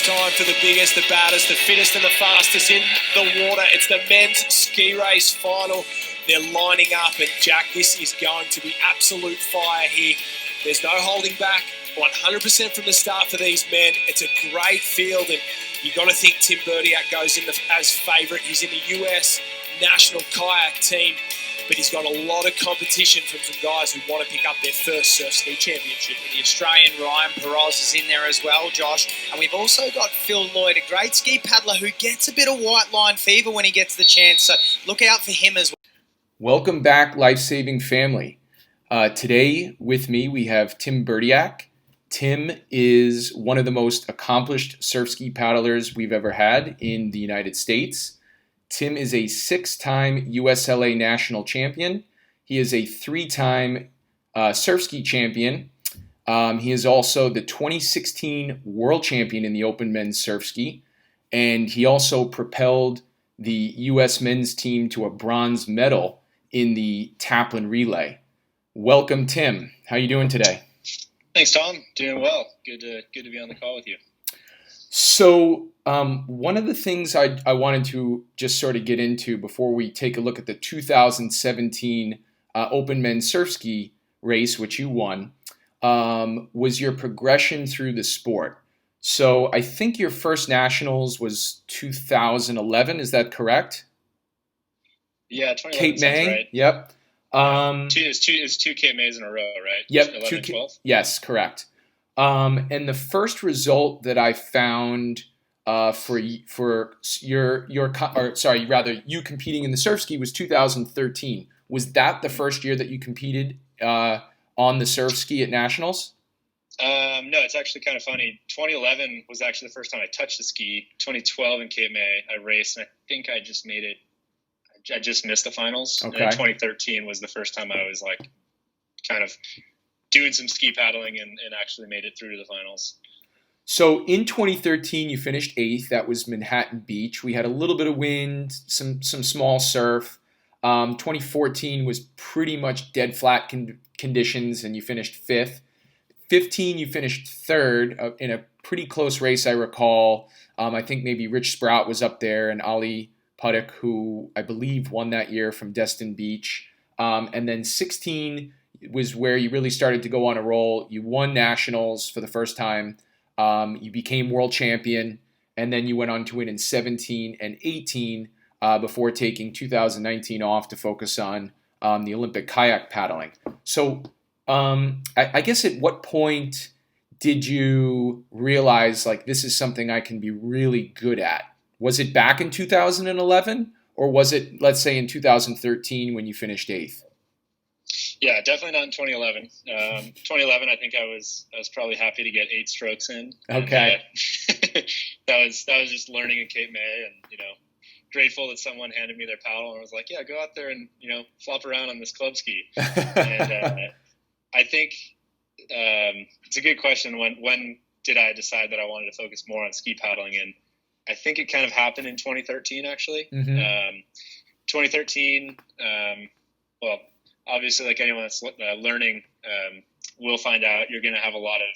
time for the biggest, the baddest, the fittest and the fastest in the water. It's the men's ski race final. They're lining up, and Jack, this is going to be absolute fire here. There's no holding back, 100% from the start for these men. It's a great field, and you've got to think Tim Burdiak goes in as favourite. He's in the US national kayak team, but he's got a lot of competition from some guys who want to pick up their first surf ski championship. The Australian Ryan Perez is in there as well, Josh. And we've also got Phil Lloyd, a great ski paddler who gets a bit of white line fever when he gets the chance. So look out for him as well. Welcome back, Life-Saving Family. Today with me we have Tim Burdiak. Tim is one of the most accomplished surf ski paddlers we've ever had in the United States. Tim is a 6-time USLA national champion. He is a 3-time surf ski champion. He is also the 2016 world champion in the open men's surf ski. And he also propelled the U.S. men's team to a bronze medal in the Taplin relay. Welcome, Tim. How are you doing today? Thanks, Tom. Doing well. Good to be on the call with you. So one of the things I wanted to just sort of get into before we take a look at the 2017 Open Men's Surf Ski race, which you won, was your progression through the sport. So I think your first nationals was 2011. Is that correct? Yeah, 2011 Cape May. Right. Yep. It's two Cape Mays in a row, right? Yep. 11 and 12. Yes, correct. And the first result that I found for you competing in the surf ski was 2013. Was that the first year that you competed on the surf ski at nationals? No, it's actually kind of funny. 2011 was actually the first time I touched the ski. 2012 in Cape May, I raced, and I think I just made it. I just missed the finals. Okay. And 2013 was the first time I was like kind of doing some ski paddling and actually made it through to the finals. So in 2013, you finished 8th. That was Manhattan Beach. We had a little bit of wind, some small surf. 2014 was pretty much dead flat conditions, and you finished 5th. 15, you finished 3rd in a pretty close race, I recall. I think maybe Rich Sprout was up there, and Ali Puddock, who I believe won that year from Destin Beach. And then 16 was where you really started to go on a roll. You won nationals for the first time. You became world champion, and then you went on to win in 17 and 18 before taking 2019 off to focus on the Olympic kayak paddling. So I guess at what point did you realize, like, this is something I can be really good at? Was it back in 2011, or was it, let's say, in 2013 when you finished 8th? Yeah, definitely not in 2011. 2011, I think I was probably happy to get 8 strokes in. Okay. And, that was just learning in Cape May, and grateful that someone handed me their paddle and was like, yeah, go out there and flop around on this club ski. And I think it's a good question. When did I decide that I wanted to focus more on ski paddling? And I think it kind of happened in 2013, actually. Mm-hmm. 2013, well, obviously, like anyone that's learning, will find out you're going to have a lot of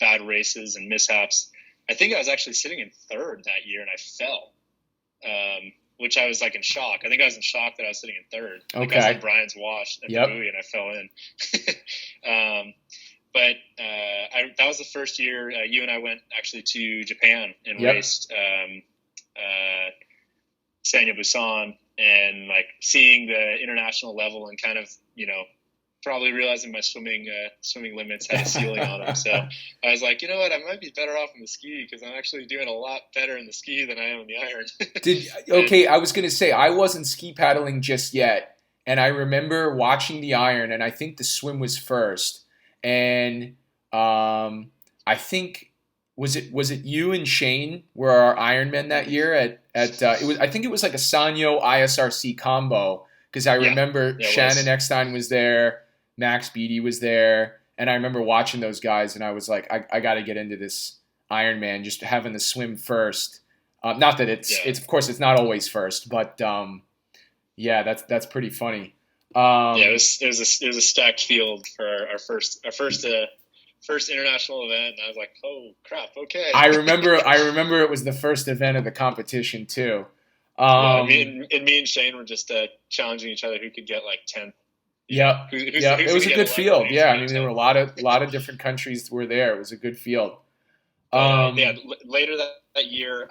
bad races and mishaps. I think I was actually sitting in 3rd that year, and I fell, which I was like in shock. I think I was in shock that I was sitting in 3rd. I think I was like Brian's wash at the buoy, and I fell in. But that was the first year you and I went actually to Japan and raced Sanya Busan, and like seeing the international level and kind of probably realizing my swimming limits had a ceiling on them. So I was like, you know what, I might be better off in the ski because I'm actually doing a lot better in the ski than I am in the iron. I was going to say I wasn't ski paddling just yet, and I remember watching the iron, and I think the swim was first. And I think was it you and Shane were our Ironmen that year at I think it was like a Sanyo ISRC combo, because I remember Shannon Eckstein was there, Max Beatty was there, and I remember watching those guys, and I was like, I got to get into this Ironman, just having the swim first. Not that it's of course it's not always first, but that's pretty funny. It was a stacked field for our first first international event, and I was like, oh crap, okay. I remember it was the first event of the competition too. Yeah, me and Shane were just challenging each other who could get like 10th. Yeah, who's it was a good 11th, field. who's Yeah, I gonna mean get there were 10th. a lot of different countries were there. It was a good field. Yeah, later that year,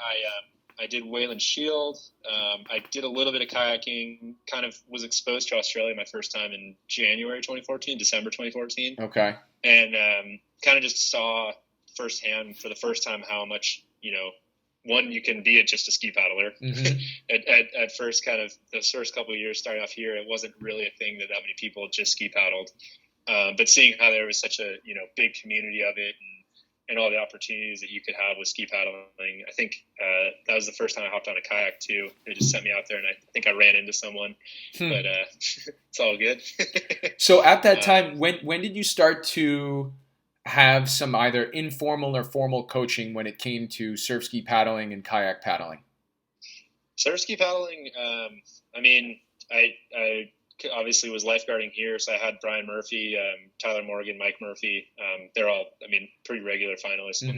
I did Wayland Shield. I did a little bit of kayaking. Kind of was exposed to Australia my first time in January 2014, December 2014. Okay. And kind of just saw firsthand for the first time how much, one, you can be just a ski paddler. Mm-hmm. At first, kind of the first couple of years starting off here, it wasn't really a thing that many people just ski paddled. But seeing how there was such a big community of it and all the opportunities that you could have with ski paddling, I think that was the first time I hopped on a kayak too. They just sent me out there, and I think I ran into someone, but it's all good. So at that time, when did you start to have some either informal or formal coaching when it came to surf ski paddling and kayak paddling? Surf ski paddling, I obviously was lifeguarding here, so I had Brian Murphy, Tyler Morgan, Mike Murphy. They're all, pretty regular finalists when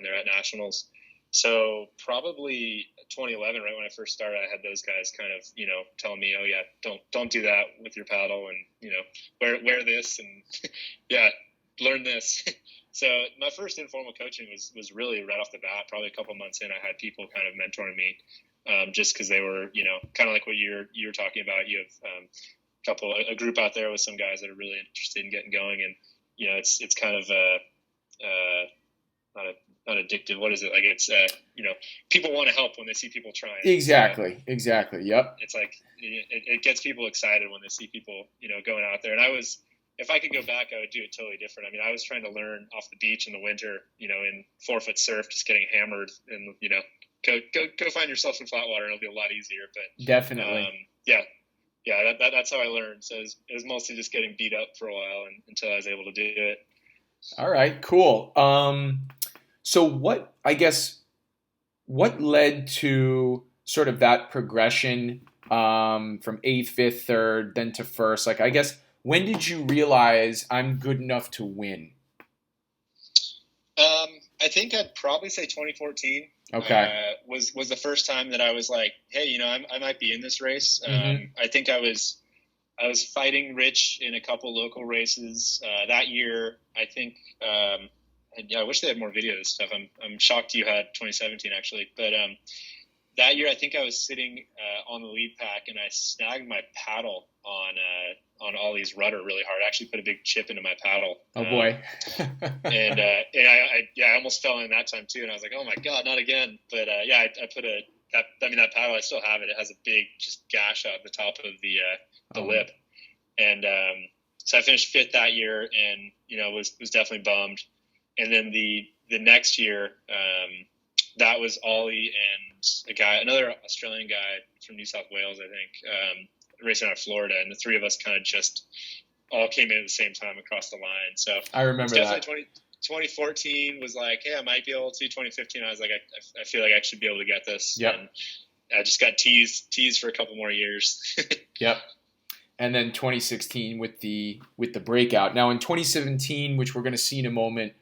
they're at nationals. So probably 2011, right when I first started, I had those guys kind of, telling me, oh yeah, don't do that with your paddle, and wear this, and yeah, learn this. So my first informal coaching was really right off the bat. Probably a couple months in, I had people kind of mentoring me, just because they were, kind of like what you were talking about. You have a group out there with some guys that are really interested in getting going, and it's kind of not addictive. What is it? Like it's people want to help when they see people trying. Exactly. Yep. It's like it gets people excited when they see people going out there. And if I could go back, I would do it totally different. I was trying to learn off the beach in the winter, in 4-foot surf, just getting hammered, and go find yourself some flat water, and it'll be a lot easier. But definitely, that's how I learned. So it was mostly just getting beat up for a while until I was able to do it. All right, cool. So what led to sort of that progression from 8th, 5th, 3rd, then to 1st? Like, I guess, when did you realize I'm good enough to win? I think I'd probably say 2014. Okay. Was the first time that I was like, hey, I might be in this race. Mm-hmm. I think I was fighting Rich in a couple local races that year. I think I wish they had more video of this stuff. I'm shocked you had 2017 actually, but that year I think I was sitting on the lead pack, and I snagged my paddle on Ollie's rudder really hard. I actually put a big chip into my paddle. Oh boy. and I almost fell in that time too, and I was like, oh my god, not again. But I put that paddle, I still have it. It has a big just gash out the top of the lip, and so I finished 5th that year, and was definitely bummed. And then the next year, that was Ollie and another Australian guy from New South Wales, I think, racing out of Florida, and the three of us kind of just all came in at the same time across the line. So I remember that. 2014 was like, hey, I might be able to. 2015, I was like, I feel like I should be able to get this. Yep. And I just got teased for a couple more years. Yep. And then 2016 with the breakout. Now in 2017, which we're going to see in a moment,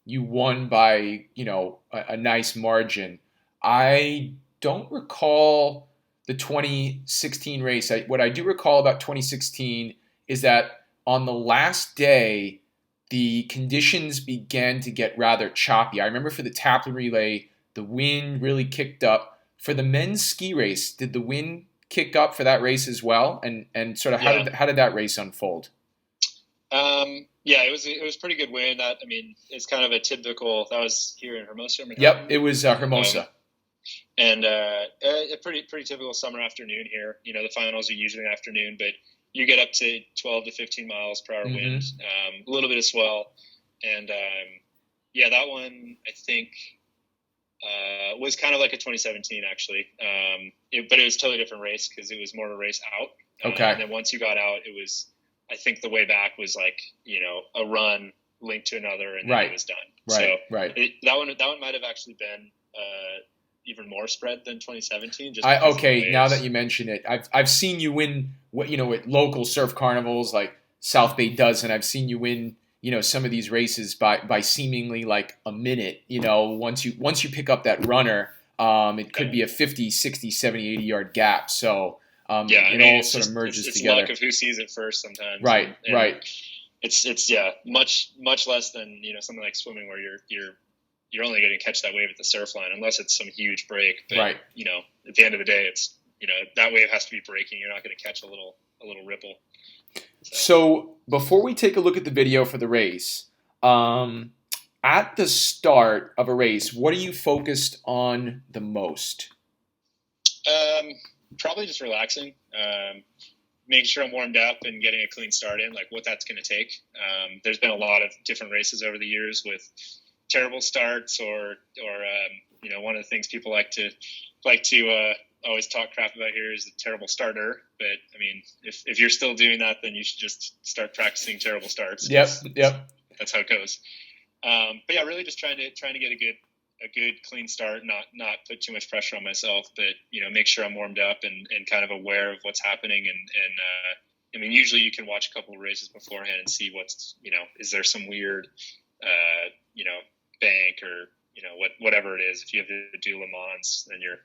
you won by a nice margin. I don't recall the 2016 race. What I do recall about 2016 is that on the last day, the conditions began to get rather choppy. I remember for the Taplin relay, the wind really kicked up. For the men's ski race, did the wind kick up for that race as well? And sort of how did that race unfold? It was pretty good wind. It's kind of a typical. That was here in Hermosa. Yep, it was Hermosa. And a pretty typical summer afternoon here. The finals are usually an afternoon, but you get up to 12 to 15 miles per hour wind, a little bit of swell, and that one I think was kind of like a 2017 actually, but it was a totally different race because it was more of a race out. Okay. And then once you got out, it was. I think the way back was like a run linked to another, and then it was done. Right. That one might have actually been even more spread than 2017. Now that you mention it, I've seen you win at local surf carnivals like South Bay does, and I've seen you win some of these races by seemingly like a minute. Once you pick up that runner, it could be a 50, 60, 70, 80 yard gap. So it all sort of merges it's together. luck of who sees it first sometimes. Right, and right. It's much less than something like swimming where you're only going to catch that wave at the surf line unless it's some huge break. But, right. At the end of the day, it's that wave has to be breaking. You're not going to catch a little ripple. So before we take a look at the video for the race, at the start of a race, what are you focused on the most? Probably just relaxing, making sure I'm warmed up and getting a clean start in, like what that's going to take. There's been a lot of different races over the years with terrible starts or one of the things people like to always talk crap about here is a terrible starter. But I mean, if you're still doing that, then you should just start practicing terrible starts. Yep. That's how it goes. But yeah, really just trying to get a good clean start, not put too much pressure on myself, but make sure I'm warmed up and kind of aware of what's happening. And I mean, usually you can watch a couple of races beforehand and see what's, is there some weird, bank or, whatever it is. If you have to do Le Mans, then you're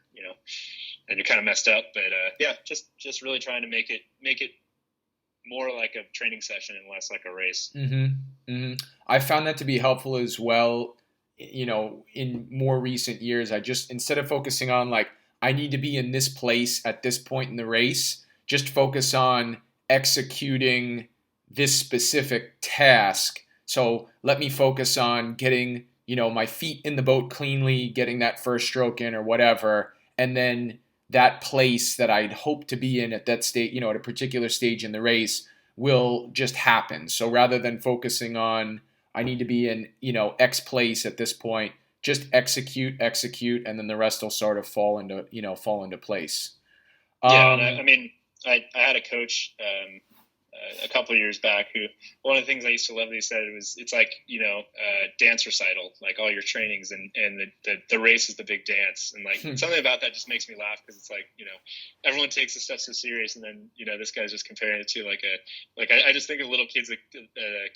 kind of messed up. But yeah, just really trying to make it more like a training session and less like a race. Mm-hmm. Mm-hmm. I found that to be helpful as well. In more recent years, I just, instead of focusing on like, I need to be in this place at this point in the race, just focus on executing this specific task. So let me focus on getting, my feet in the boat cleanly, getting that first stroke in or whatever. And then that place that I'd hope to be in at that stage, at a particular stage in the race will just happen. So rather than focusing on, I need to be in, X place at this point, just execute, and then the rest will sort of fall into place. Yeah. And I mean, I had a coach, a couple of years back who, one of the things I used to love that he said was, it's like, dance recital, like all your trainings and the race is the big dance. And like something about that just makes me laugh because it's like, everyone takes this stuff so serious. And then, this guy's just comparing it to I just think of little kids, like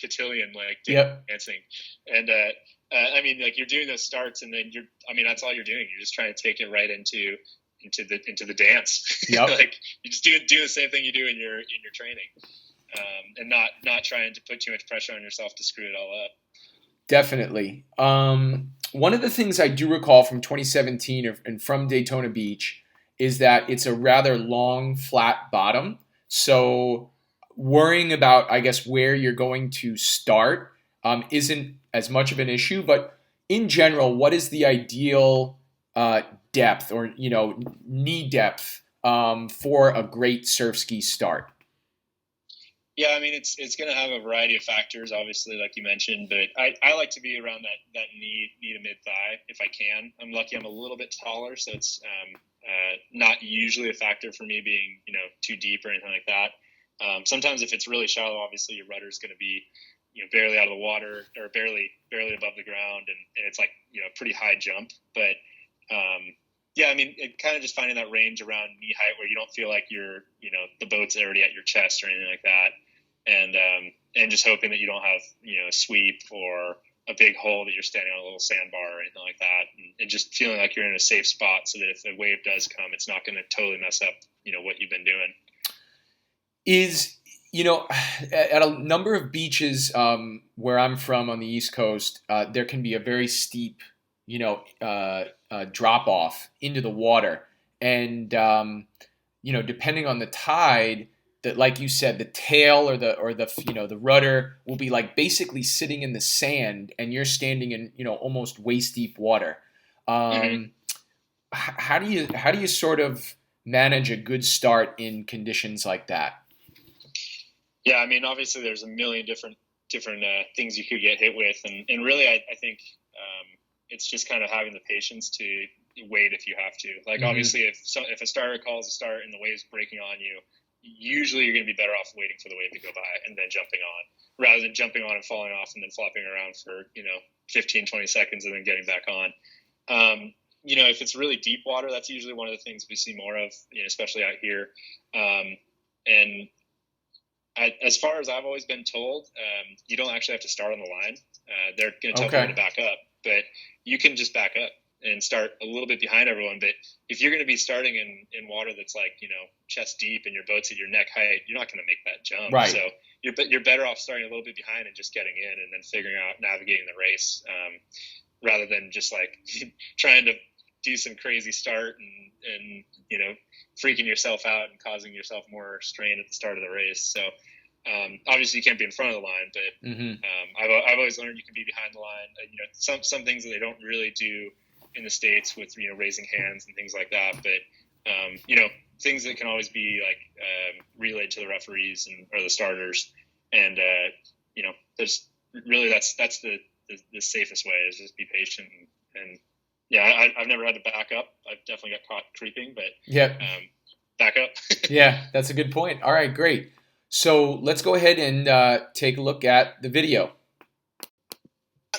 cotillion, like dancing. And, I mean, like you're doing those starts and then that's all you're doing. You're just trying to take it right into the dance. Yep. Like you just do the same thing you do in your training. And not trying to put too much pressure on yourself to screw it all up. Definitely. One of the things I do recall from 2017 and from Daytona Beach is that it's a rather long, flat bottom. So worrying about, I guess, where you're going to start isn't as much of an issue. But in general, what is the ideal depth or, knee depth for a great surf ski start? Yeah, I mean, it's going to have a variety of factors, obviously, like you mentioned, but I like to be around that knee to mid thigh if I can. I'm lucky I'm a little bit taller, so it's not usually a factor for me being, too deep or anything like that. Sometimes if it's really shallow, obviously your rudder is going to be, barely out of the water or barely above the ground, and it's like, a pretty high jump. But yeah, I mean, it kind of just finding that range around knee height where you don't feel like you're, the boat's already at your chest or anything like that. And just hoping that you don't have, a sweep or a big hole that you're standing on a little sandbar or anything like that. And just feeling like you're in a safe spot so that if the wave does come, it's not going to totally mess up, what you've been doing. At a number of beaches where I'm from on the East Coast, there can be a very steep, drop off into the water. And, depending on the tide, that, like you said, the tail or the rudder will be like basically sitting in the sand and you're standing in, almost waist deep water. How do you sort of manage a good start in conditions like that? Yeah, I mean, obviously there's a million different things you could get hit with. And really, I think it's just kind of having the patience to wait if you have to. Like, obviously, if a starter calls a start and the wave's breaking on you, usually you're going to be better off waiting for the wave to go by and then jumping on, rather than jumping on and falling off and then flopping around for, 15, 20 seconds and then getting back on. If it's really deep water, that's usually one of the things we see more of, especially out here. And as far as I've always been told, you don't actually have to start on the line. They're going to tell Okay. people to back up, but you can just back up and start a little bit behind everyone. But if you're going to be starting in water that's like, chest deep and your boat's at your neck height, you're not going to make that jump. Right. So you're better off starting a little bit behind and just getting in and then figuring out navigating the race, rather than just like trying to do some crazy start and freaking yourself out and causing yourself more strain at the start of the race. So obviously you can't be in front of the line, but I've always learned you can be behind the line. Some things that they don't really do in the States with raising hands and things like that, but things that can always be like relayed to the referees or the starters, and there's really that's the safest way is just be patient and yeah, I've never had to back up. I've definitely got caught creeping, but back up. Yeah, that's a good point. All right, great. So let's go ahead and take a look at the video.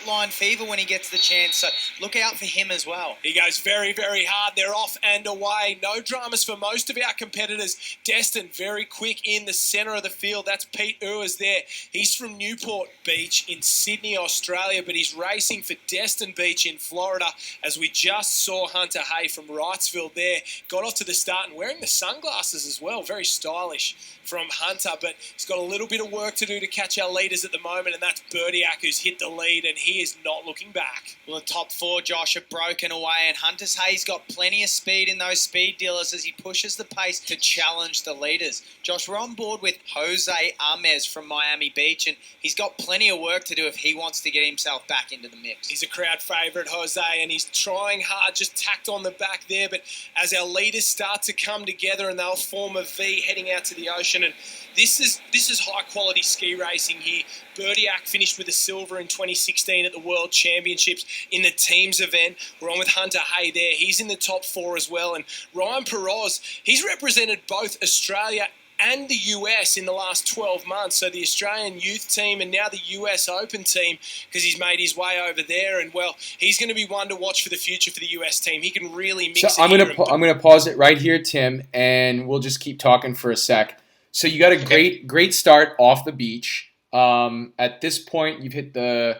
Line fever when he gets the chance, so look out for him as well. He goes very, very hard. They're off and away. No dramas for most of our competitors. Destin very quick in the centre of the field. That's Pete Ewers there. He's from Newport Beach in Sydney, Australia, but he's racing for Destin Beach in Florida, as we just saw Hunter Hay from Wrightsville there. Got off to the start and wearing the sunglasses as well. Very stylish from Hunter, but he's got a little bit of work to do to catch our leaders at the moment, and that's Burdiak, who's hit the lead, and he is not looking back. Well, the top four, Josh, have broken away, and Hunter Hay's got plenty of speed in those speed dealers as he pushes the pace to challenge the leaders. Josh, we're on board with Jose Armez from Miami Beach, and he's got plenty of work to do if he wants to get himself back into the mix. He's a crowd favourite, Jose, and he's trying hard, just tacked on the back there, but as our leaders start to come together and they'll form a V heading out to the ocean, and this is high quality ski racing here. Burdiak finished with a silver in 2016 at the World Championships in the teams event. We're on with Hunter Hay there. He's in the top four as well. And Ryan Peroz, he's represented both Australia and the US in the last 12 months. So the Australian youth team and now the US Open team, because he's made his way over there. And well, he's going to be one to watch for the future for the US team. He can really mix it. So I'm going to pause it right here, Tim, and we'll just keep talking for a sec. So you got a great start off the beach. At this point, you've hit the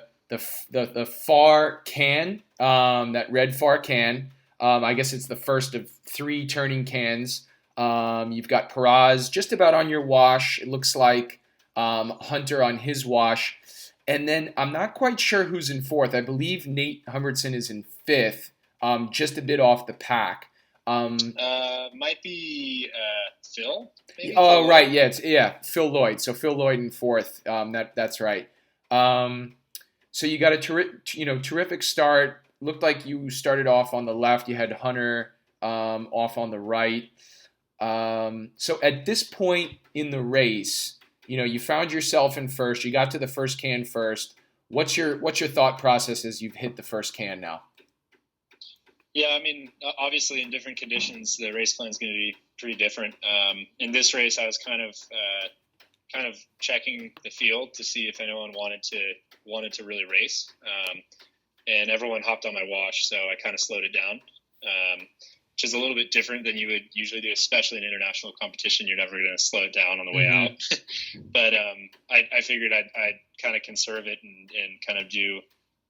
far can, that red far can. I guess it's the first of 3 turning cans. You've got Peroz just about on your wash. It looks like Hunter on his wash. And then I'm not quite sure who's in fourth. I believe Nate Humbertson is in fifth, just a bit off the pack. Might be Phil. Maybe? Oh, right. Yeah, Phil Lloyd. So Phil Lloyd in fourth. That's right. So you got a terrific start. Looked like you started off on the left. You had Hunter off on the right. So at this point in the race, you found yourself in first. You got to the first can first. What's your thought process as you've hit the first can now? Yeah, I mean, obviously in different conditions, the race plan is going to be pretty different. In this race, I was kind of checking the field to see if anyone wanted to really race, and everyone hopped on my wash, so I kind of slowed it down, which is a little bit different than you would usually do, especially in international competition. You're never going to slow it down on the way out, but I figured I'd kind of conserve it and kind of do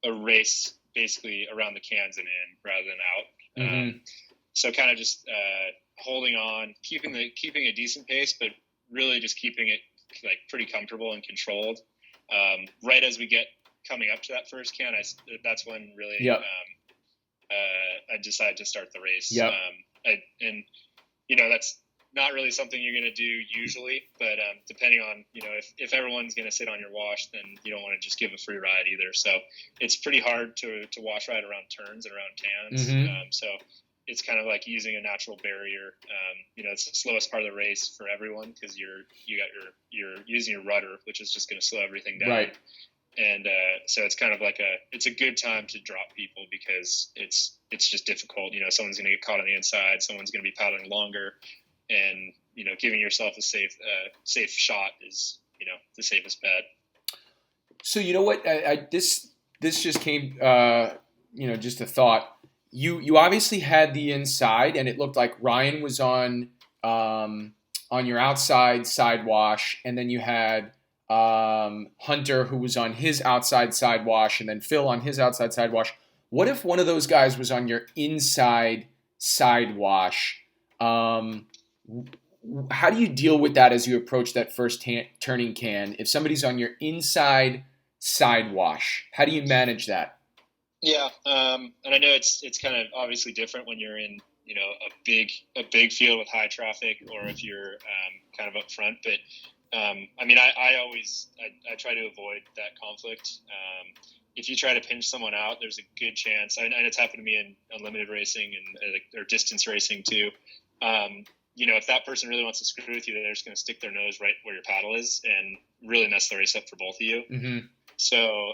a race basically around the cans and in rather than out. So kind of just holding on, keeping a decent pace, but really just keeping it like pretty comfortable and controlled. Right as we get coming up to that first can, that's when really I decided to start the race. And that's not really something you're going to do usually, but depending on, if everyone's going to sit on your wash, then you don't want to just give a free ride either. So it's pretty hard to wash ride around turns and around cans. So it's kind of like using a natural barrier. It's the slowest part of the race for everyone because you're using your rudder, which is just going to slow everything down. Right. And so it's kind of like it's a good time to drop people because it's just difficult. Someone's going to get caught on the inside. Someone's going to be paddling longer. And, giving yourself a safe shot is, the safest bet. So, you know what, this just came, just a thought. You obviously had the inside, and it looked like Ryan was on on your outside side wash, and then you had Hunter, who was on his outside side wash, and then Phil on his outside side wash. What if one of those guys was on your inside side wash? How do you deal with that as you approach that first turning can? If somebody's on your inside side wash, how do you manage that? Yeah, and I know it's kind of obviously different when you're in a big field with high traffic, or if you're kind of up front. But I mean, I try to avoid that conflict. If you try to pinch someone out, there's a good chance. And it's happened to me in unlimited racing or distance racing too. If that person really wants to screw with you, they're just going to stick their nose right where your paddle is and really mess the race up for both of you. Mm-hmm. So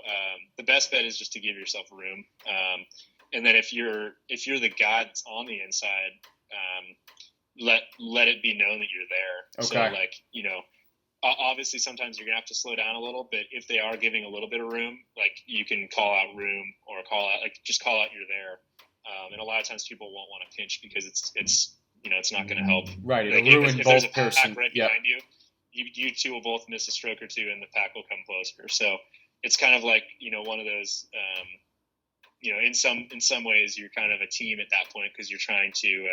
the best bet is just to give yourself room. And then if you're the guy that's on the inside, let it be known that you're there. Okay. So obviously sometimes you're gonna have to slow down a little, but if they are giving a little bit of room, you can call out room or just call out you're there. And a lot of times people won't want to pinch because it's not going to help. Right. It'll ruin if both there's a pack person. right behind you two will both miss a stroke or two and the pack will come closer. So it's kind of like, one of those, in some ways you're kind of a team at that point because you're trying to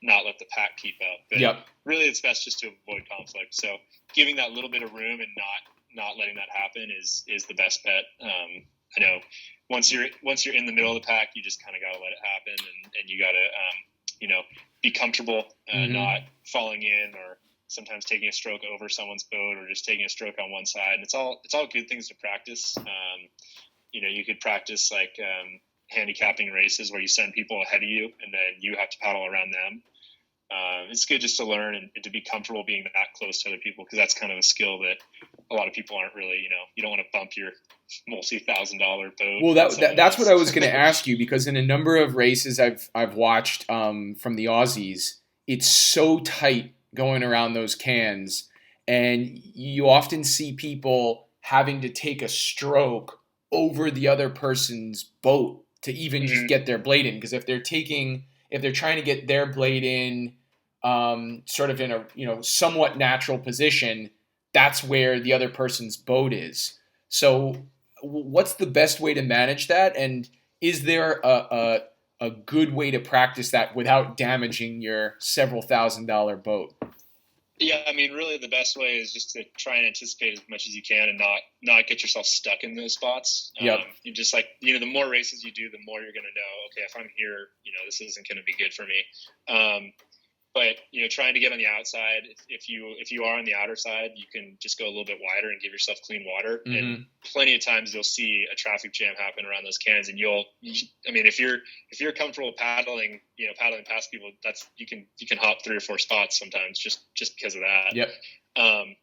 not let the pack keep up. But really it's best just to avoid conflict. So giving that little bit of room and not letting that happen is the best bet. I know once you're in the middle of the pack, you just kind of got to let it happen and you got to, be comfortable, not falling in or sometimes taking a stroke over someone's boat or just taking a stroke on one side. And it's all good things to practice. You could practice handicapping races where you send people ahead of you and then you have to paddle around them. It's good just to learn and to be comfortable being that close to other people because that's kind of a skill that a lot of people aren't really, you don't want to bump your multi-$1,000 boat. Well, that's what I was going to ask you because in a number of races I've watched from the Aussies, it's so tight going around those cans, and you often see people having to take a stroke over the other person's boat to even just get their blade in. Because if they're trying to get their blade in, sort of in a somewhat natural position, that's where the other person's boat is. So, what's the best way to manage that? And is there a good way to practice that without damaging your several $1,000 boat? Yeah, I mean, really the best way is just to try and anticipate as much as you can and not get yourself stuck in those spots. You just the more races you do, the more you're going to know, okay, if I'm here, this isn't going to be good for me. But trying to get on the outside, if you are on the outer side, you can just go a little bit wider and give yourself clean water. Mm-hmm. And plenty of times you'll see a traffic jam happen around those cans, and if you're comfortable paddling past people, you can hop 3 or 4 spots sometimes just because of that. Yep. I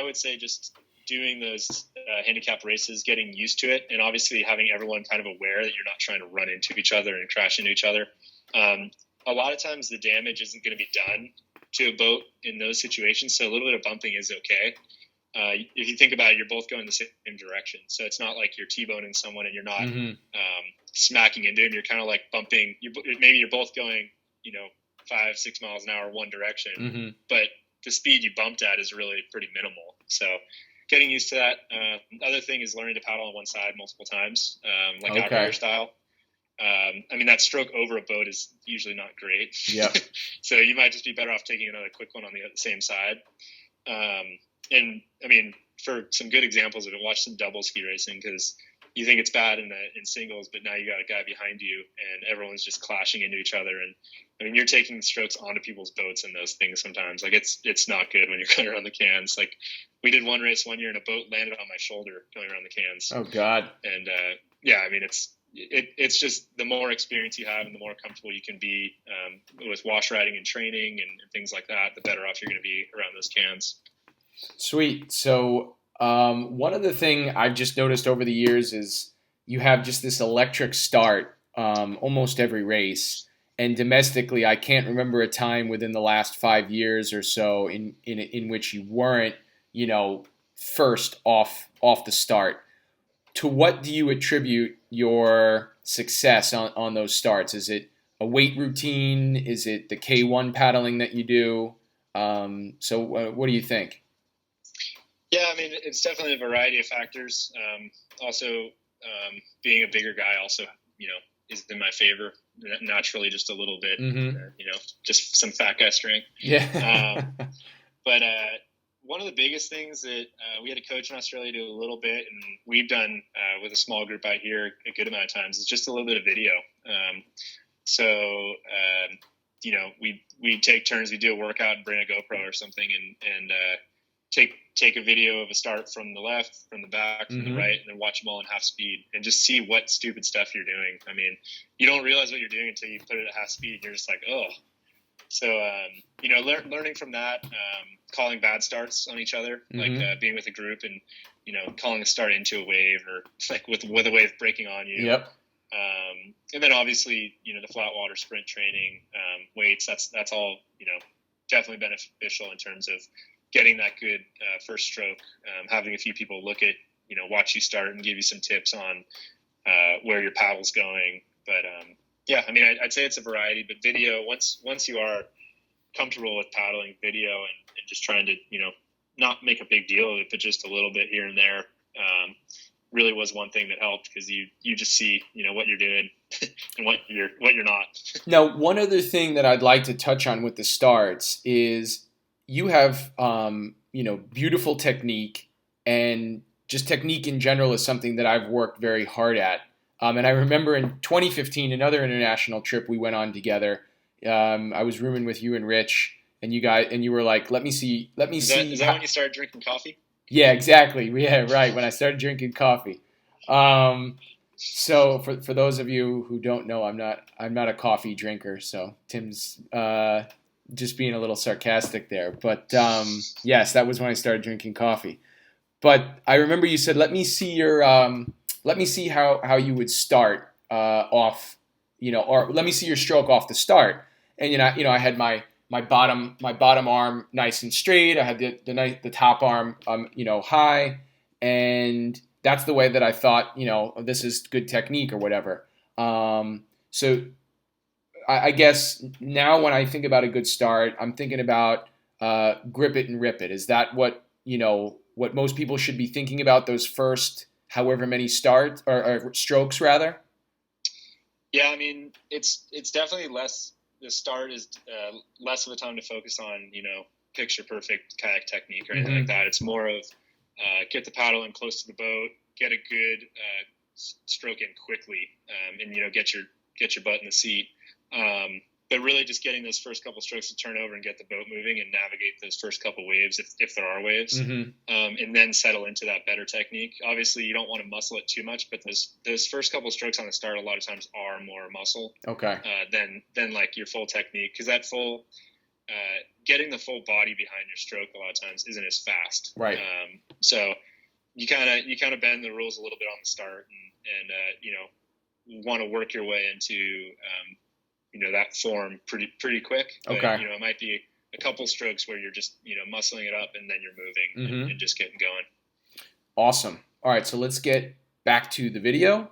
would say just doing those handicap races, getting used to it, and obviously having everyone kind of aware that you're not trying to run into each other and crash into each other. A lot of times the damage isn't going to be done to a boat in those situations, so a little bit of bumping is okay. If you think about it, you're both going the same direction, so it's not like you're T-boning someone and you're not smacking into them. You're kind of like bumping. Maybe you're both going, 5-6 miles an hour one direction, but the speed you bumped at is really pretty minimal. So getting used to that. The other thing is learning to paddle on one side multiple times, outrigger style. That stroke over a boat is usually not great. Yeah. So you might just be better off taking another quick one on the same side. For some good examples of it, watch some double ski racing because you think it's bad in singles, but now you got a guy behind you and everyone's just clashing into each other. And you're taking strokes onto people's boats and those things sometimes. It's not good when you're going around the cans. We did one race one year and a boat landed on my shoulder going around the cans. Oh God. And it's just the more experience you have and the more comfortable you can be with wash riding and training and things like that, the better off you're going to be around those cans. Sweet. So one other thing I've just noticed over the years is you have just this electric start almost every race. And domestically, I can't remember a time within the last 5 years or so in which you weren't, first off the start. To what do you attribute your success on those starts? Is it a weight routine? Is it the K1 paddling that you do? So what do you think? Yeah, I mean, it's definitely a variety of factors. Also, being a bigger guy also, is in my favor. Naturally, just a little bit, just some fat guy strength. Yeah. But one of the biggest things that we had a coach in Australia do a little bit, and we've done with a small group out here a good amount of times, is just a little bit of video. We take turns. We do a workout and bring a GoPro or something, and take a video of a start from the left, from the back, from the right, and then watch them all in half speed and just see what stupid stuff you're doing. I mean, you don't realize what you're doing until you put it at half speed, and you're just like, oh. So, learning from that, calling bad starts on each other, like being with a group and, calling a start into a wave or like with a wave breaking on you. Yep. And then obviously, the flat water sprint training, weights, that's all, definitely beneficial in terms of getting that good first stroke, having a few people look at, watch you start and give you some tips on where your paddle's going. But, yeah, I mean, I'd say it's a variety, but video, once you are comfortable with paddling video and just trying to, not make a big deal of it, but just a little bit here and there, really was one thing that helped because you just see, what you're doing and what you're not. Now, one other thing that I'd like to touch on with the starts is you have, beautiful technique, and just technique in general is something that I've worked very hard at. And I remember in 2015, another international trip we went on together. I was rooming with you and Rich, and you were like, "Let me see." Is that when you started drinking coffee? Yeah, exactly. Yeah, right. When I started drinking coffee. So for those of you who don't know, I'm not a coffee drinker. So Tim's just being a little sarcastic there. But yes, that was when I started drinking coffee. But I remember you said, "Let me see how you would start off, or let me see your stroke off the start." And I had my bottom arm nice and straight. I had the top arm high, and that's the way that I thought, this is good technique or whatever. So I guess now when I think about a good start, I'm thinking about grip it and rip it. Is that what most people should be thinking about, those first however many starts or strokes rather? Yeah, I mean, it's definitely less. The start is less of a time to focus on, picture perfect kayak technique or anything like that. It's more of get the paddle in close to the boat, get a good stroke in quickly, and get your butt in the seat. But really just getting those first couple strokes to turn over and get the boat moving and navigate those first couple waves if there are waves, and then settle into that better technique. Obviously, you don't want to muscle it too much, but those first couple strokes on the start a lot of times are more muscle than like your full technique, because that full getting the full body behind your stroke a lot of times isn't as fast. Right. So you kind of bend the rules a little bit on the start and want to work your way into that form pretty quick. But, it might be a couple strokes where you're just, muscling it up and then you're moving and just getting going. Awesome. All right. So let's get back to the video.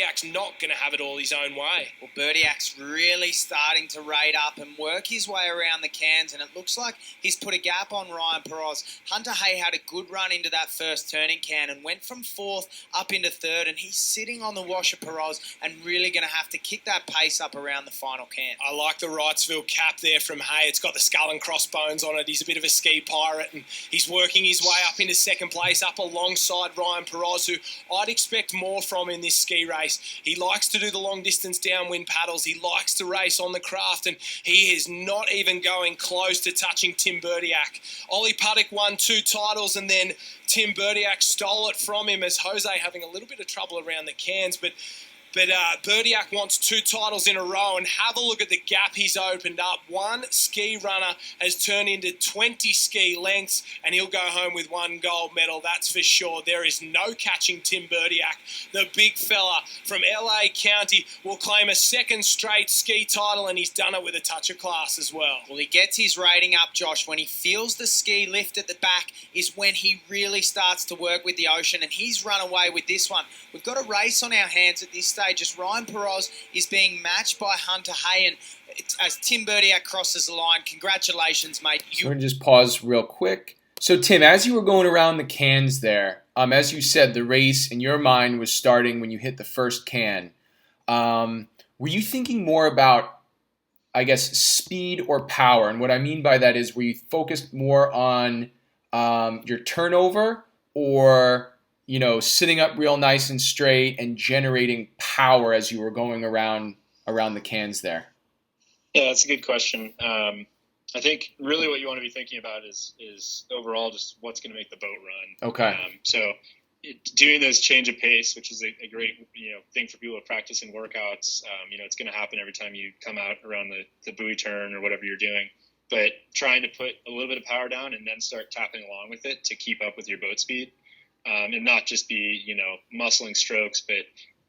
Burdiak's not going to have it all his own way. Well, Burdiak's really starting to rate up and work his way around the cans, and it looks like he's put a gap on Ryan Perez. Hunter Hay had a good run into that first turning can and went from fourth up into third, and he's sitting on the wash of Perez and really going to have to kick that pace up around the final can. I like the Wrightsville cap there from Hay. It's got the skull and crossbones on it. He's a bit of a ski pirate, and he's working his way up into second place, up alongside Ryan Perez, who I'd expect more from in this ski race. He likes to do the long distance downwind paddles. He likes to race on the craft, and he is not even going close to touching Tim Burdiak. Ollie Puddick won 2 titles, and then Tim Burdiak stole it from him, as Jose having a little bit of trouble around the cans, but Burdiak wants 2 titles in a row, and have a look at the gap he's opened up. One ski runner has turned into 20 ski lengths, and he'll go home with 1 gold medal, that's for sure. There is no catching Tim Burdiak. The big fella from LA County will claim a second straight ski title, and he's done it with a touch of class as well. Well, he gets his rating up, Josh. When he feels the ski lift at the back is when he really starts to work with the ocean, and he's run away with this one. We've got a race on our hands at this stage. say, just Ryan Perez is being matched by Hunter Hay, and as Tim Burdiak crosses the line, congratulations, mate. We're going to just pause real quick. So, Tim, as you were going around the cans there, as you said, the race in your mind was starting when you hit the first can. Were you thinking more about, I guess, speed or power? And what I mean by that is, were you focused more on your turnover, or, you know, sitting up real nice and straight and generating power as you were going around the cans there? Yeah, that's a good question. I think really what you want to be thinking about is overall just what's going to make the boat run. Okay. So doing those change of pace, which is a great thing for people to practice in workouts. It's going to happen every time you come out around the buoy turn or whatever you're doing. But trying to put a little bit of power down and then start tapping along with it to keep up with your boat speed, and not just be muscling strokes, but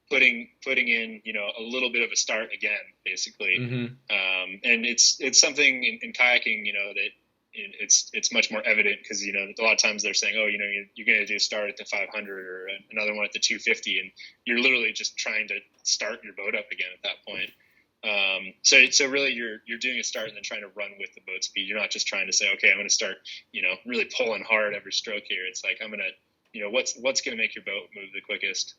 putting in a little bit of a start again, basically. Mm-hmm. And it's something in kayaking that it's much more evident, because a lot of times they're saying, oh, you're going to do a start at the 500 or another one at the 250, and you're literally just trying to start your boat up again at that point. So really you're doing a start and then trying to run with the boat speed. You're not just trying to say, okay, I'm going to start really pulling hard every stroke here. It's like, I'm going to what's going to make your boat move the quickest.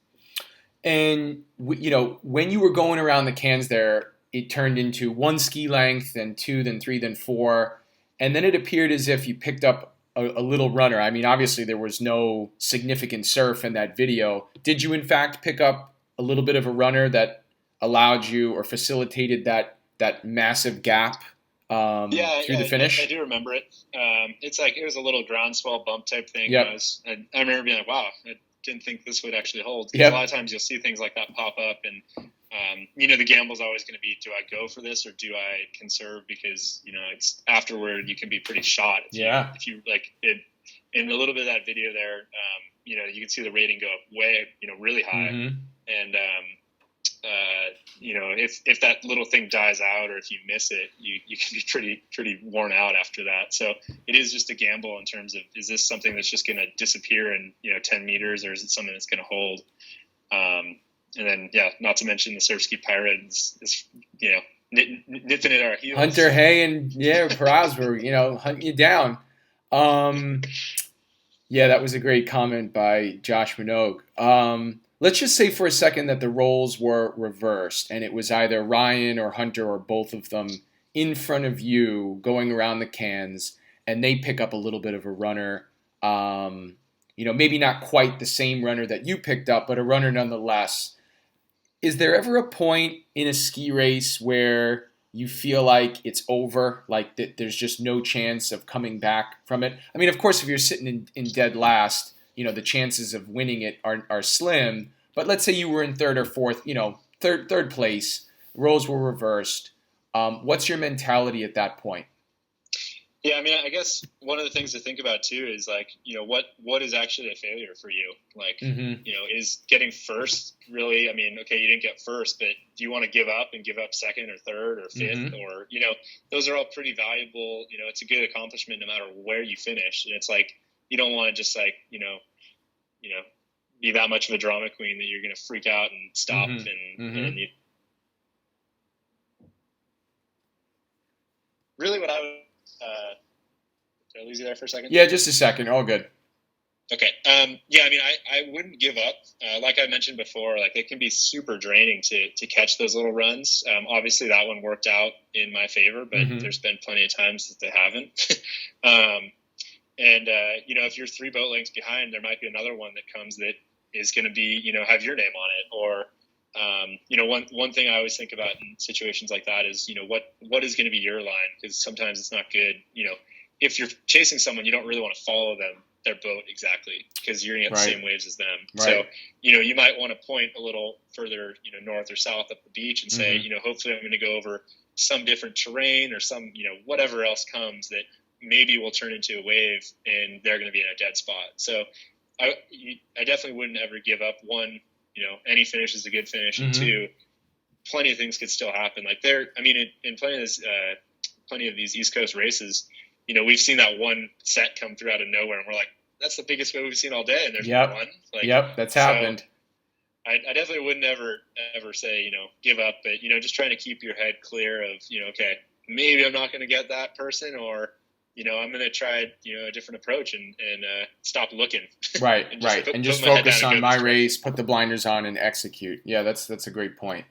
And, when you were going around the cans there, it turned into 1 ski length, then 2, then 3, then 4. And then it appeared as if you picked up a little runner. I mean, obviously there was no significant surf in that video. Did you, in fact, pick up a little bit of a runner that allowed you or facilitated that massive gap through the finish? I do remember it. It's like it was a little groundswell bump type thing. Yep. I remember being like, wow, I didn't think this would actually hold. Yep. A lot of times you'll see things like that pop up, and the gamble's always going to be, do I go for this or do I conserve? Because it's afterward you can be pretty shot. If you like it. In a little bit of that video there, you can see the rating go up way, really high, Mm-hmm. and if that little thing dies out or if you miss it, you can be pretty worn out after that. So it is just a gamble in terms of, is this something that's just going to disappear in 10 meters, or is it something that's going to hold? And then not to mention the surf ski pirate is nipping at our heels. Hunter Hay and Perez were hunting you down. That was a great comment by Josh Minogue. Let's just say for a second that the roles were reversed and it was either Ryan or Hunter or both of them in front of you going around the cans, and they pick up a little bit of a runner, maybe not quite the same runner that you picked up, but a runner nonetheless. Is there ever a point in a ski race where you feel like it's over, like that there's just no chance of coming back from it? I mean, of course, if you're sitting in dead last, the chances of winning it are slim. But let's say you were in third or fourth, third place, roles were reversed. What's your mentality at that point? Yeah, I mean, I guess one of the things to think about too is like, what is actually a failure for you? Like, is getting first really? I mean, okay, you didn't get first, but do you want to give up second or third or fifth? Mm-hmm. Or those are all pretty valuable. It's a good accomplishment no matter where you finish. And it's like, you don't want to just like be that much of a drama queen that you're going to freak out and stop. Mm-hmm. And you really what I would. Did I lose you there for a second? Yeah, just a second. All good. Okay. I mean, I wouldn't give up. Like I mentioned before, like it can be super draining to catch those little runs. Obviously, that one worked out in my favor, but Mm-hmm. there's been plenty of times that they haven't. If you're 3 boat lengths behind, there might be another one that comes that is going to be, have your name on it. Or, one thing I always think about in situations like that is, what is going to be your line? Because sometimes it's not good. If you're chasing someone, you don't really want to follow their boat exactly, because you're going to get the same waves as them. Right. So, you might want to point a little further, north or south up the beach and say, Mm-hmm. hopefully I'm going to go over some different terrain or some, whatever else comes that maybe will turn into a wave and they're going to be in a dead spot. So I definitely wouldn't ever give up. One, any finish is a good finish. Mm-hmm. And 2, plenty of things could still happen. Like in plenty of these East Coast races, we've seen that one set come through out of nowhere and we're like, that's the biggest wave we've seen all day. And there's one. That's happened. I definitely wouldn't ever say, give up, but, just trying to keep your head clear of, okay, maybe I'm not going to get that person, or, I'm going to try, a different approach and stop looking. Right, and right. And just put my head focus down and on go my this direction. race, put the blinders on, and execute. Yeah, that's a great point.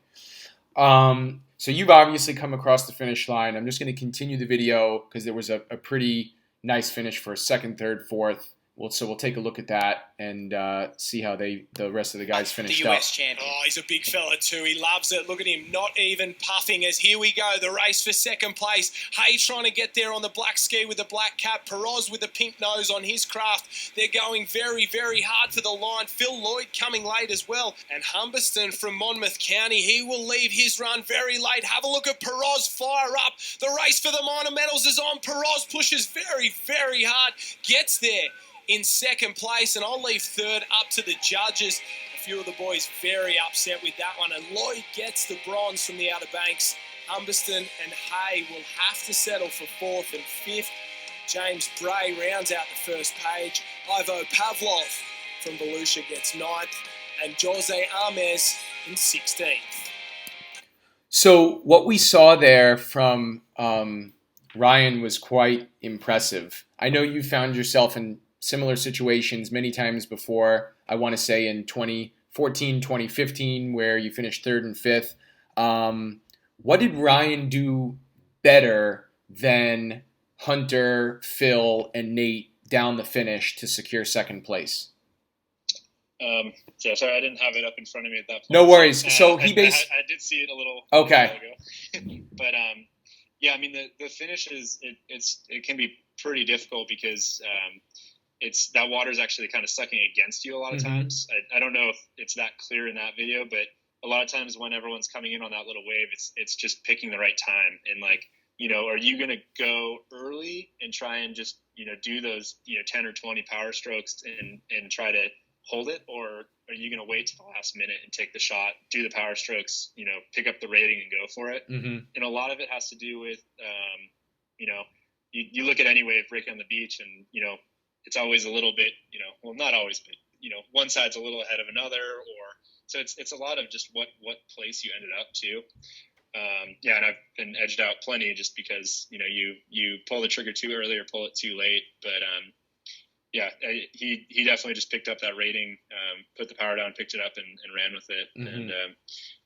So you've obviously come across the finish line. I'm just going to continue the video because there was a pretty nice finish for second, third, fourth. So we'll take a look at that and see how the rest of the guys finished the US up. champion. Oh, he's a big fella too. He loves it. Look at him, not even puffing as here we go. The race for second place. Hay trying to get there on the black ski with the black cap. Peroz with the pink nose on his craft. They're going very, very hard for the line. Phil Lloyd coming late as well. And Humberston from Monmouth County, he will leave his run very late. Have a look at Peroz fire up. The race for the minor medals is on. Peroz pushes very, very hard. Gets there in second place, and I'll leave third up to the judges. A few of the boys very upset with that one, and Lloyd gets the bronze from the Outer Banks. Humberston and Hay will have to settle for fourth and fifth. James Bray rounds out the first page. Ivo Pavlov from Volusia gets ninth, and Jose Armes in 16th. So what we saw there from Ryan was quite impressive. I know you found yourself in similar situations many times before. I want to say in 2014, 2015, where you finished third and fifth. What did Ryan do better than Hunter, Phil, and Nate down the finish to secure second place? Yeah, sorry, I didn't have it up in front of me at that point. No worries. So I did see it a little okay. While ago. But yeah, I mean the finish is it can be pretty difficult because it's that water is actually kind of sucking against you a lot of times. I don't know if it's that clear in that video, but a lot of times when everyone's coming in on that little wave, it's just picking the right time. And like, are you going to go early and try and just, do those, 10 or 20 power strokes and try to hold it? Or are you going to wait to the last minute and take the shot, do the power strokes, pick up the rating and go for it? And a lot of it has to do with, you look at any wave breaking on the beach and, it's always a little bit, well, not always, but, one side's a little ahead of another, or so it's a lot of just what place you ended up to. Yeah, and I've been edged out plenty just because, you pull the trigger too early or pull it too late. But yeah, he definitely just picked up that rating, put the power down, picked it up, and ran with it,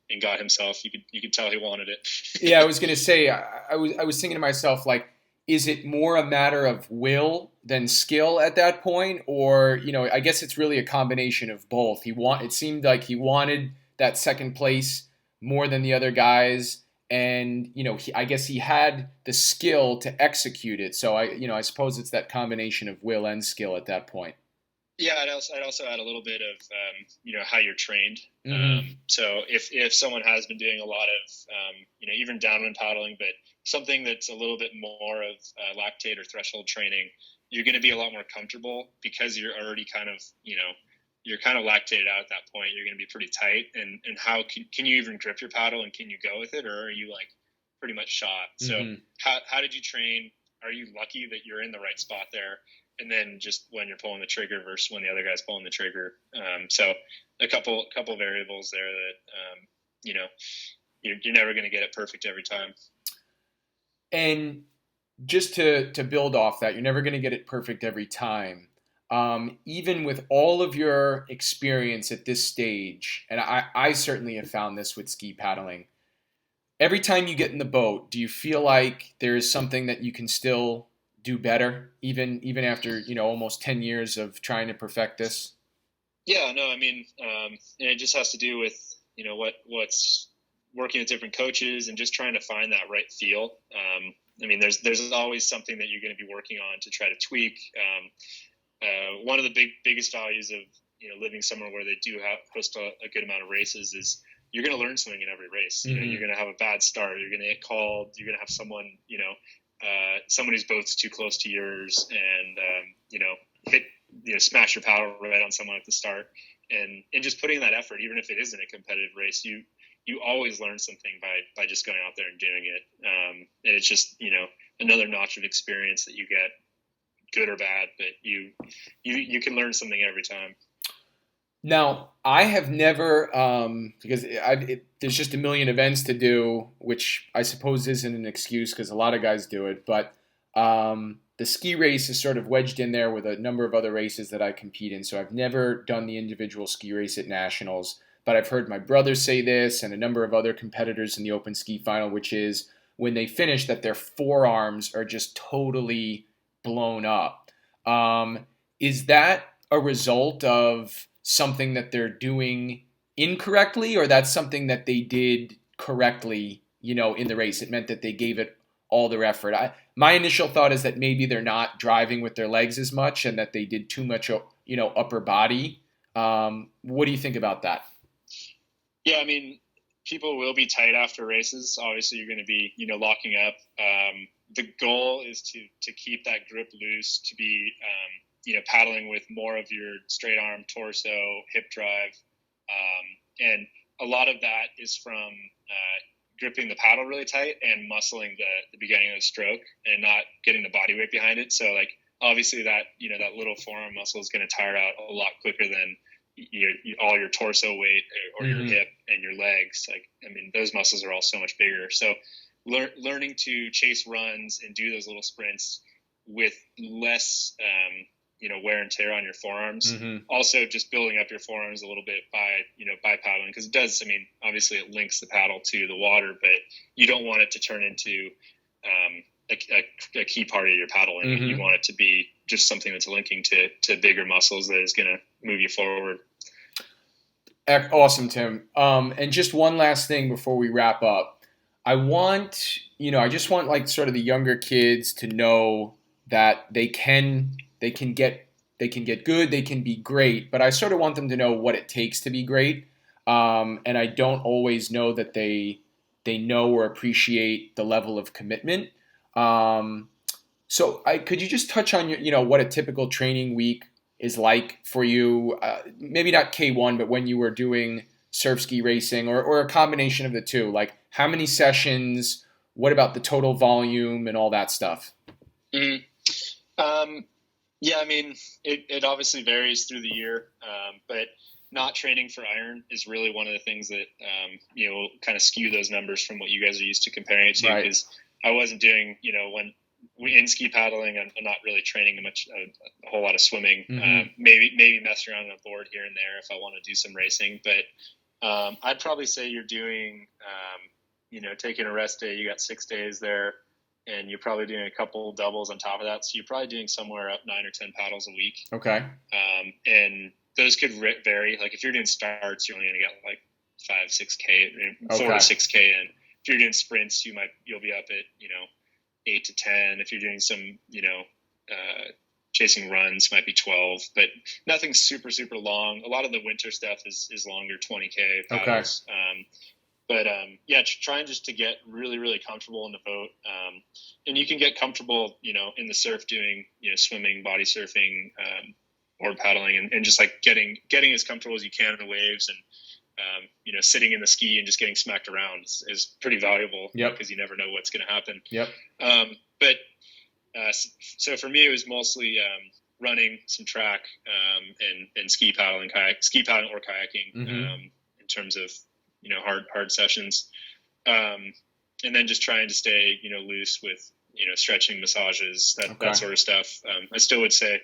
and got himself. You could tell he wanted it. Yeah, I was gonna say I was thinking to myself, like, is it more a matter of will than skill at that point? Or, I guess it's really a combination of both. It seemed like he wanted that second place more than the other guys. And, I guess he had the skill to execute it. So I suppose it's that combination of will and skill at that point. Yeah, I'd also add a little bit of, how you're trained. So if someone has been doing a lot of, even downwind paddling, but something that's a little bit more of lactate or threshold training, you're going to be a lot more comfortable because you're already kind of, you're kind of lactated out at that point. You're going to be pretty tight. And how can you even grip your paddle and can you go with it? Or are you like pretty much shot? So how did you train? Are you lucky that you're in the right spot there? And then just when you're pulling the trigger versus when the other guy's pulling the trigger. So a couple variables there that, you're never going to get it perfect every time. And just to build off that, you're never going to get it perfect every time. Even with all of your experience at this stage, and I certainly have found this with ski paddling, every time you get in the boat, do you feel like there is something that you can still do better, even after almost 10 years of trying to perfect this? Yeah, no, I mean, and it just has to do with what's working with different coaches and just trying to find that right feel. I mean, there's always something that you're going to be working on to try to tweak. One of the biggest values of living somewhere where they do host a good amount of races is you're going to learn something in every race. You're going to have a bad start. You're going to get called. You're going to have someone someone whose boat's too close to yours and hit smash your paddle right on someone at the start. And just putting in that effort, even if it isn't a competitive race, you always learn something by just going out there and doing it. And it's just another notch of experience that you get, good or bad, but you can learn something every time. Now, I have never, because there's just a million events to do, which I suppose isn't an excuse because a lot of guys do it. But the ski race is sort of wedged in there with a number of other races that I compete in. So I've never done the individual ski race at nationals. But I've heard my brother say this and a number of other competitors in the open ski final, which is when they finish that their forearms are just totally blown up. Is that a result of something that they're doing incorrectly, or that's something that they did correctly, in the race? It meant that they gave it all their effort. My initial thought is that maybe they're not driving with their legs as much and that they did too much, upper body. What do you think about that? Yeah, I mean, people will be tight after races. Obviously, you're going to be, locking up. The goal is to keep that grip loose, to be, paddling with more of your straight arm, torso, hip drive. And a lot of that is from gripping the paddle really tight and muscling the beginning of the stroke and not getting the body weight behind it. So, like, obviously that, that little forearm muscle is going to tire out a lot quicker than all your torso weight or your hip and your legs. Like, I mean, those muscles are all so much bigger. So learning to chase runs and do those little sprints with less, wear and tear on your forearms. Also just building up your forearms a little bit by paddling, because it does, I mean, obviously it links the paddle to the water, but you don't want it to turn into a key part of your paddling. You want it to be just something that's linking to bigger muscles that is going to move you forward. Awesome, Tim. And just one last thing before we wrap up. I just want like sort of the younger kids to know that they can get good, they can be great, but I sort of want them to know what it takes to be great. And I don't always know that they know or appreciate the level of commitment. So could you just touch on what a typical training week is like for you? Maybe not K1, but when you were doing surf ski racing, or a combination of the two. Like, how many sessions? What about the total volume and all that stuff? Yeah, I mean, it obviously varies through the year, but not training for iron is really one of the things that, will kind of skew those numbers from what you guys are used to comparing it to. Because I wasn't doing, when in ski paddling, I'm not really training a whole lot of swimming. Maybe messing around on a board here and there if I want to do some racing. But I'd probably say you're doing, taking a rest day. You got 6 days there, and you're probably doing a couple doubles on top of that. So you're probably doing somewhere up 9 or 10 paddles a week. Okay. And those could vary. Like, if you're doing starts, you're only going to get like 5, 6K, 4 to 6K. And if you're doing sprints, you'll be up at, 8 to 10. If you're doing some, chasing runs, might be 12, but nothing super, super long. A lot of the winter stuff is longer, 20K paddles. Okay. Yeah, trying just to get really, really comfortable in the boat. And you can get comfortable, in the surf doing, swimming, body surfing, or paddling, and just like getting as comfortable as you can in the waves, and, sitting in the ski and just getting smacked around is pretty valuable. Yep. Because you never know what's going to happen. Yep. So for me, it was mostly running, some track, and ski paddling or kayaking, in terms of, hard sessions. And then just trying to stay, loose with, stretching, massages, that sort of stuff. I still would say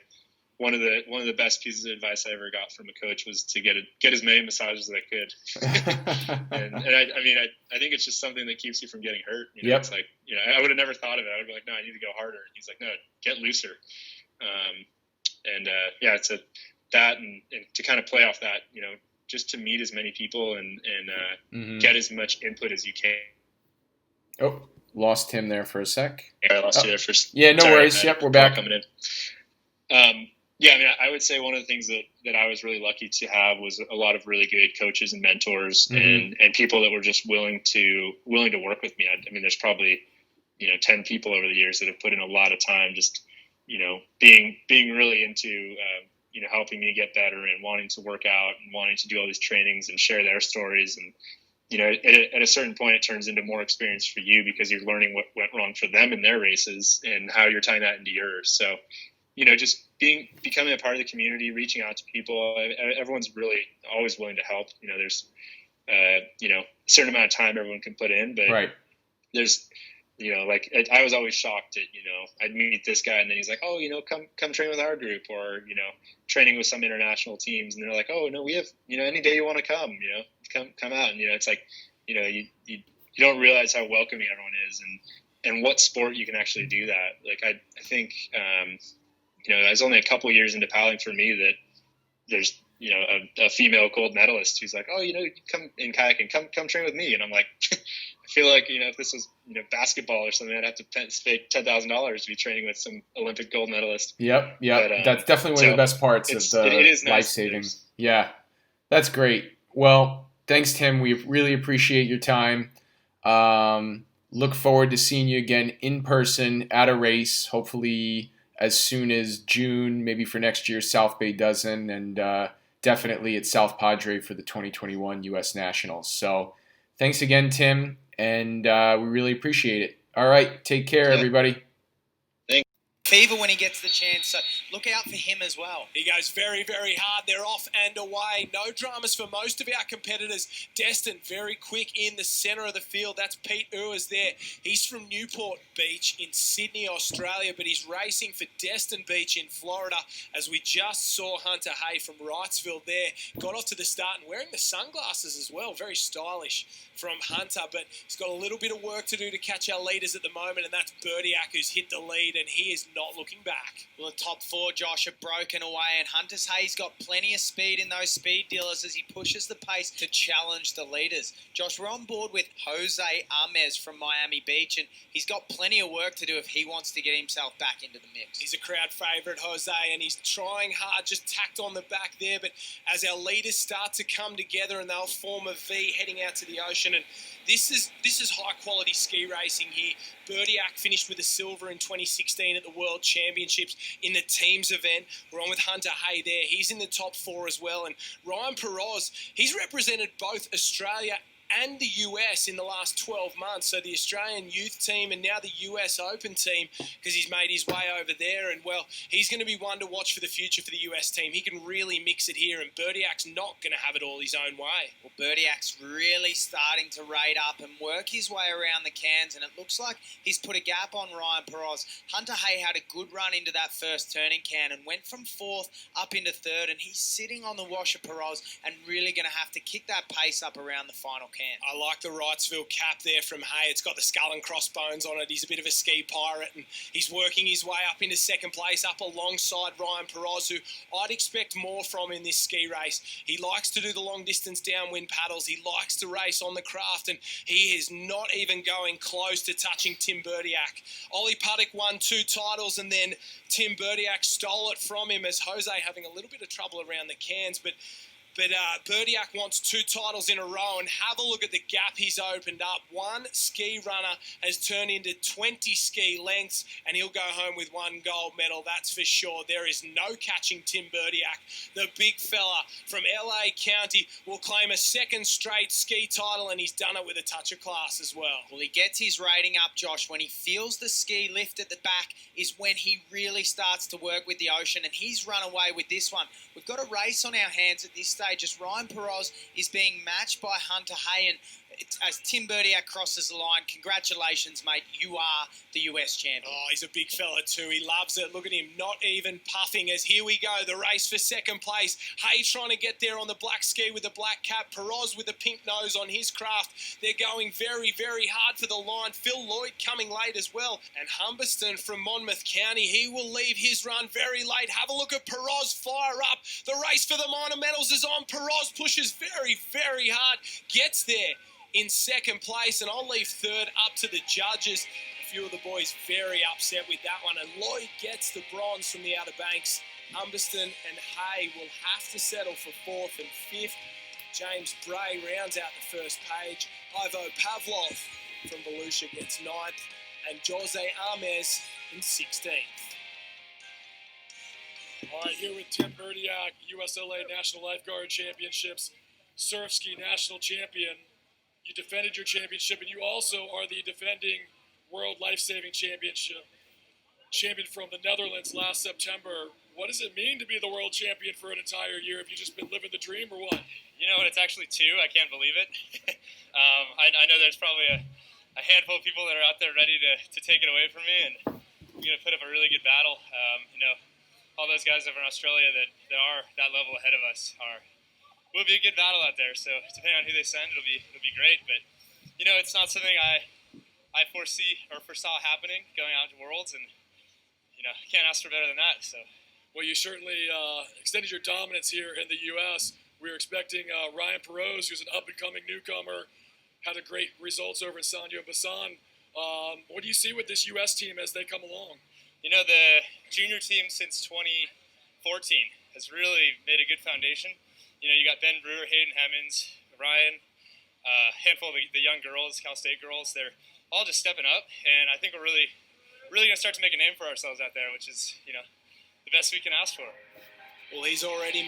one of the best pieces of advice I ever got from a coach was to get as many massages as I could. and I think it's just something that keeps you from getting hurt. Yep. It's like, I would have never thought of it. I would be like, no, I need to go harder. And he's like, no, get looser. It's that and to kind of play off that, just to meet as many people and get as much input as you can. Oh, lost him there for a sec. Yeah, I lost you there for. Yeah, no worries. Yep, we're back. Coming in. Yeah, I mean, I would say one of the things that I was really lucky to have was a lot of really good coaches and mentors, and people that were just willing to work with me. I mean, there's probably 10 people over the years that have put in a lot of time, just being really into helping me get better and wanting to work out and wanting to do all these trainings and share their stories. And at a certain point, it turns into more experience for you because you're learning what went wrong for them in their races and how you're tying that into yours. So just becoming a part of the community, reaching out to people. Everyone's really always willing to help. There's a certain amount of time everyone can put in, but Right. there's I was always shocked at I'd meet this guy and then he's like, oh, come train with our group, or training with some international teams, and they're like, oh no, we have any day you want to come come out, and it's like you don't realize how welcoming everyone is, and what sport you can actually do that. Like I think it was only a couple of years into paddling for me that there's a female gold medalist who's like, oh, come in kayaking, come train with me, and I'm like, I feel like if this was basketball or something, I'd have to pay $10,000 to be training with some Olympic gold medalist. Yep. But, that's definitely one of the best parts of the it is nice. life-saving. Yeah, that's great. Well, thanks, Tim. We really appreciate your time. Look forward to seeing you again in person at a race, hopefully as soon as June, maybe for next year's South Bay Dozen, and definitely at South Padre for the 2021 U.S. Nationals. So thanks again, Tim, and we really appreciate it. All right, take care, everybody. Fever when he gets the chance, so look out for him as well. He goes very, very hard. They're off and away. No dramas for most of our competitors. Destin, very quick in the centre of the field. That's Pete Uers there. He's from Newport Beach in Sydney, Australia, but he's racing for Destin Beach in Florida, as we just saw Hunter Hay from Wrightsville there. Got off to the start and wearing the sunglasses as well. Very stylish from Hunter, but he's got a little bit of work to do to catch our leaders at the moment, and that's Burdiak, who's hit the lead, and he is not looking back. Well, the top four, Josh, have broken away, and Hunter Hay's got plenty of speed in those speed dealers as he pushes the pace to challenge the leaders. Josh, we're on board with Jose Armez from Miami Beach, and he's got plenty of work to do if he wants to get himself back into the mix. He's a crowd favourite, Jose, and he's trying hard, just tacked on the back there, but as our leaders start to come together and they'll form a V heading out to the ocean, and this is high-quality ski racing here. Burdiak finished with a silver in 2016 at the World Championships in the teams event. We're on with Hunter Hay there. He's in the top four as well. And Ryan Peroz, he's represented both Australia and the US in the last 12 months. So the Australian youth team and now the US Open team, because he's made his way over there. And, well, he's going to be one to watch for the future for the US team. He can really mix it here, and Burdiak's not going to have it all his own way. Well, Burdiak's really starting to rate up and work his way around the cans, and it looks like he's put a gap on Ryan Peroz. Hunter Hay had a good run into that first turning can and went from fourth up into third, and he's sitting on the wash of Peroz and really going to have to kick that pace up around the final can. I like the Wrightsville cap there from Hay. It's got the skull and crossbones on it. He's a bit of a ski pirate, and he's working his way up into second place, up alongside Ryan Peroz, who I'd expect more from in this ski race. He likes to do the long-distance downwind paddles. He likes to race on the craft, and he is not even going close to touching Tim Burdiak. Ollie Puddick won 2 titles, and then Tim Burdiak stole it from him, as Jose having a little bit of trouble around the cans, but Burdiak wants 2 titles in a row, and have a look at the gap he's opened up. One ski runner has turned into 20 ski lengths, and he'll go home with 1 gold medal, that's for sure. There is no catching Tim Burdiak. The big fella from LA County will claim a second straight ski title, and he's done it with a touch of class as well. Well, he gets his rating up, Josh. When he feels the ski lift at the back is when he really starts to work with the ocean, and he's run away with this one. We've got a race on our hands at this stage. Just Ryan Peroz is being matched by Hunter Hay, and as Tim Burdiak crosses the line, congratulations, mate. You are the US champion. Oh, he's a big fella too. He loves it. Look at him, not even puffing, as here we go, the race for second place. Hay trying to get there on the black ski with the black cap. Peroz with the pink nose on his craft. They're going very, very hard for the line. Phil Lloyd coming late as well. And Humberston from Monmouth County, he will leave his run very late. Have a look at Peroz fire up. The race for the minor medals is on. Peroz pushes very, very hard. Gets there in second place, and I'll leave third up to the judges. A few of the boys very upset with that one, and Lloyd gets the bronze from the Outer Banks. Humberston and Hay will have to settle for 4th and 5th. James Bray rounds out the first page. Ivo Pavlov from Volusia gets 9th, and Jose Armez in 16th. All right, here with Tim Burdiak, USLA National Lifeguard Championships, Surf Ski National Champion. You defended your championship, and you also are the defending World Life Saving Championship champion from the Netherlands last September. What does it mean to be the world champion for an entire year? Have you just been living the dream or what? You know what? It's actually 2. I can't believe it. I know there's probably a handful of people that are out there ready to take it away from me, and I'm going to put up a really good battle. All those guys over in Australia that are that level ahead of us will be a good battle out there. So depending on who they send, it'll be great. But it's not something I foresaw happening going out to Worlds, and can't ask for better than that. So. Well, you certainly extended your dominance here in the U.S. We were expecting Ryan Perot, who's an up-and-coming newcomer, had a great results over in Sanyo Basan. What do you see with this U.S. team as they come along? The junior team since 2014 has really made a good foundation. You got Ben Brewer, Hayden Hemmons, Ryan, a handful of the young girls, Cal State girls. They're all just stepping up, and I think we're really going to start to make a name for ourselves out there, which is, the best we can ask for. Well, he's already